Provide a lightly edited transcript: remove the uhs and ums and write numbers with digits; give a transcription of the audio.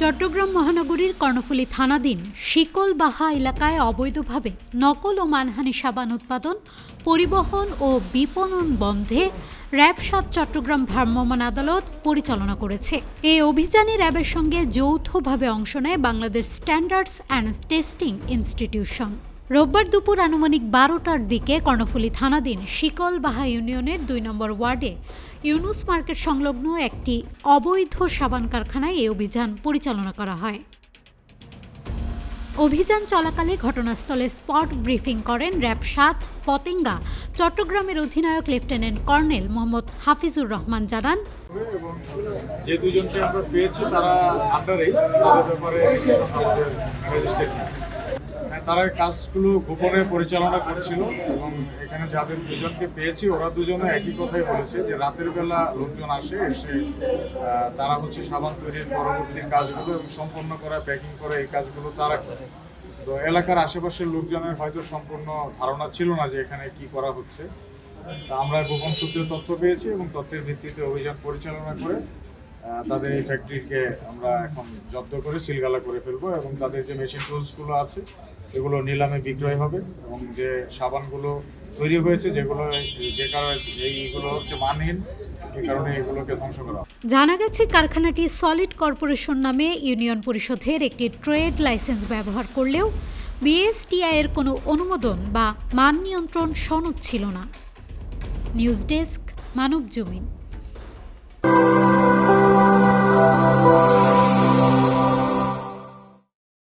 চট্টগ্রাম মহানগরীর কর্ণফুলী থানাধীন শিকলবাহা এলাকায় অবৈধভাবে নকল ও মানহানি সাবান উৎপাদন, পরিবহন ও বিপণন বন্ধে র্যাব-৭ চট্টগ্রাম ভ্রাম্যমাণ আদালত পরিচালনা করেছে। এই অভিযানে র্যাবের সঙ্গে যৌথভাবে অংশ নেয় Bangladesh standards and testing institution. রোববার দুপুর আনুমানিক 12টার দিকে কর্ণফুলী থানাধীন শিকলবাহা ইউনিয়নের ২ নম্বর ওয়ার্ডে ইউনুস মার্কেট সংলগ্ন একটি অবৈধ সাবান কারখানায় এই অভিযান পরিচালনা করা হয়। অভিযান চলাকালে ঘটনাস্থলে স্পট ব্রিফিং করেন র্যাব-৭ পতেঙ্গা চট্টগ্রামের অধিনায়ক লেফটেন্যান্ট কর্নেল মোহাম্মদ হাফিজুর রহমান জানান, এবং যে দুজনকে আমরা পেয়েছি তারা আন্ডারে তাদের ব্যাপারে আমাদের ম্যাজিস্ট্রেট তারা কাজগুলো গোপনে পরিচালনা করছিল এবং এখানে যাদের দুজনকে পেয়েছি ওরা দুজনে একই কথাই বলেছে যে রাতের বেলা লোকজন এসে তারা সাবান তৈরির পরবর্তী কাজগুলো এবং সম্পন্ন করা প্যাকিং করা এই কাজগুলো তারা করে। তো এলাকার আশেপাশের লোকজনের হয়তো সম্পূর্ণ ধারণা ছিল না যে এখানে কি করা হচ্ছে। আমরা গোপন সূত্রে তথ্য পেয়েছি এবং তথ্যের ভিত্তিতে অভিযান পরিচালনা করে তাদের এই ফ্যাক্টরিকে আমরা এখন জব্দ করে সিলগালা করে ফেলবো এবং তাদের যে মেশিন টুলসগুলো আছে এগুলো নিলামে বিক্রয় হবে এবং যে সাবানগুলো তৈরি হয়েছে যে কারণে এইগুলো মানহীন, এই কারণে এগুলোকে ধ্বংস করা। জানা গেছে কারখানাটি সলিড কর্পোরেশন নামে ইউনিয়ন পরিষদের একটি ট্রেড লাইসেন্স ব্যবহার করলেও বিএসটিআই এর কোনো অনুমোদন বা মান নিয়ন্ত্রণ সনদ ছিল না। News desk, Manabzamin.